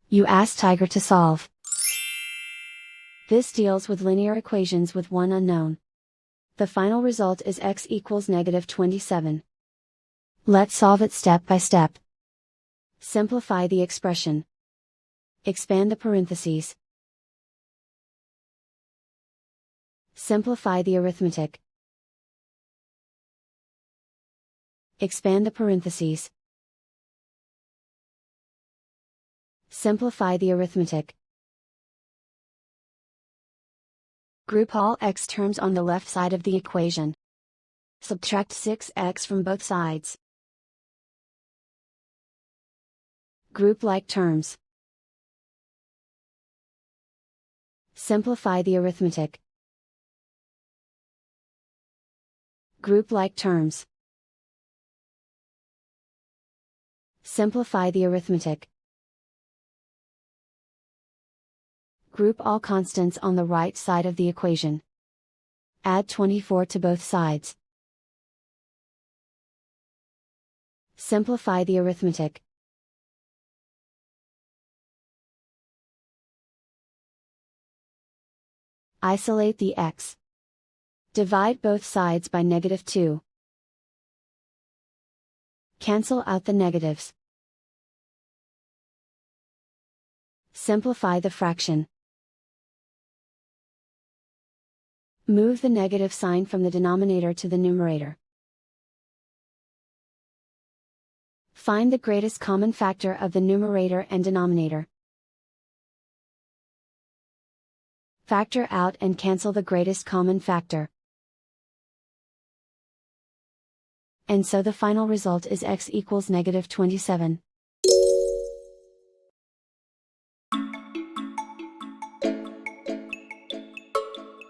You ask Tiger to solve. This deals with linear equations with one unknown. The final result is x equals -27. Let's solve it step by step. Simplify the expression. Expand the parentheses. Simplify the arithmetic. Expand the parentheses. Simplify the arithmetic. Group all x terms on the left side of the equation. Subtract 6x from both sides. Group like terms. Simplify the arithmetic. Group like terms. Simplify the arithmetic. Group all constants on the right side of the equation. Add 24 to both sides. Simplify the arithmetic. Isolate the x. Divide both sides by -2. Cancel out the negatives. Simplify the fraction. Move the negative sign from the denominator to the numerator. Find the greatest common factor of the numerator and denominator. Factor out and cancel the greatest common factor. And so the final result is x equals -27.